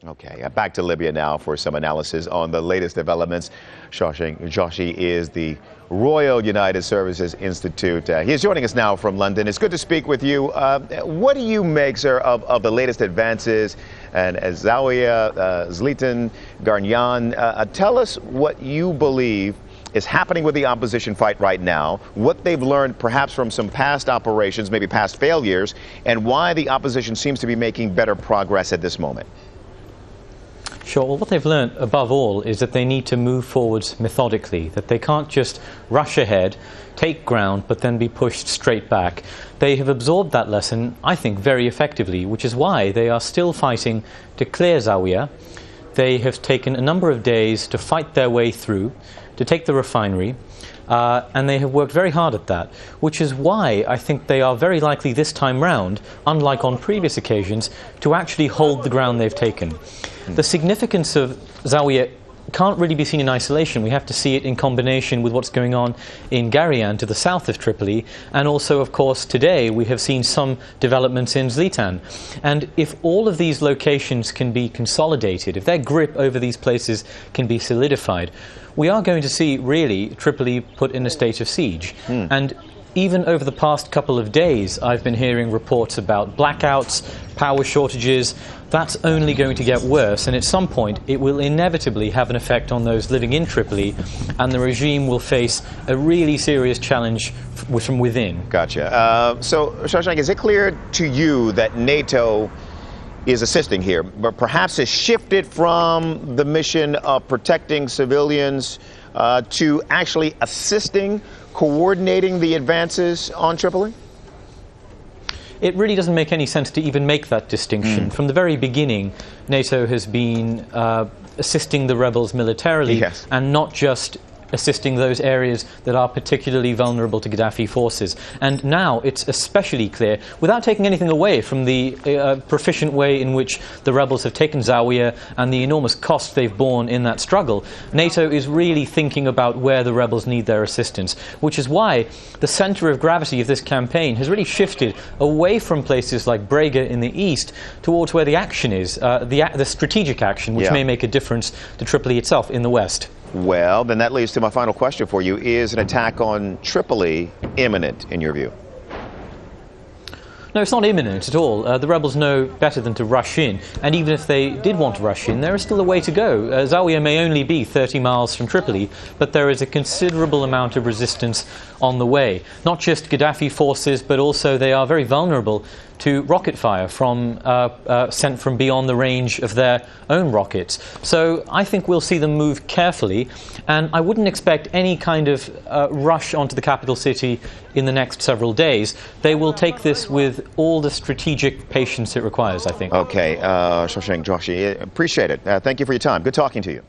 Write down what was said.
Okay, back to Libya now for some analysis on the latest developments. Shashank Joshi is the Royal United Services Institute. He's joining us now from London. It's good to speak with you. What do you make, sir, of the latest advances and Az Zawiyah, Zlitan, Gharyan? Tell us what you believe is happening with the opposition fight right now, what they've learned perhaps from some past operations, maybe past failures, and why the opposition seems to be making better progress at this moment. Sure. Well, what they've learned above all is that they need to move forwards methodically, that they can't just rush ahead, take ground, but then be pushed straight back. They have absorbed that lesson, I think, very effectively, which is why they are still fighting to clear Zawiyah. They have taken a number of days to fight their way through, to take the refinery, and they have worked very hard at that, which is why I think they are very likely this time round, unlike on previous occasions, to actually hold the ground they've taken. The significance of Zawiyah can't really be seen in isolation. We have to see it in combination with what's going on in Gharyan to the south of Tripoli, and also, of course, today we have seen some developments in Zlitan. And if all of these locations can be consolidated, if their grip over these places can be solidified, we are going to see, really, Tripoli put in a state of siege. And even over the past couple of days, I've been hearing reports about blackouts, power shortages. That's only going to get worse, and at some point it will inevitably have an effect on those living in Tripoli, and the regime will face a really serious challenge from within. Gotcha. So, Shashank, is it clear to you that NATO is assisting here, but perhaps has shifted from the mission of protecting civilians to actually assisting, coordinating the advances on Tripoli? It really doesn't make any sense to even make that distinction. From the very beginning, NATO has been assisting the rebels militarily, and not just assisting those areas that are particularly vulnerable to Gaddafi forces. And now it's especially clear, without taking anything away from the proficient way in which the rebels have taken Zawiyah and the enormous cost they've borne in that struggle, NATO is really thinking about where the rebels need their assistance, which is why the center of gravity of this campaign has really shifted away from places like Brega in the east towards where the action is, the strategic action, which may make a difference to Tripoli itself in the west. Well, then that leads to my final question for you. Is an attack on Tripoli imminent, in your view? No, it's not imminent at all. The rebels know better than to rush in. And even if they did want to rush in, there is still a way to go. Zawiyah may only be 30 miles from Tripoli, but there is a considerable amount of resistance on the way. Not just Gaddafi forces, but also they are very vulnerable to rocket fire from sent from beyond the range of their own rockets. So I think we'll see them move carefully, and I wouldn't expect any kind of rush onto the capital city in the next several days. They will take this with all the strategic patience it requires, I think. Okay, Shashank Joshi, appreciate it. Thank you for your time. Good talking to you.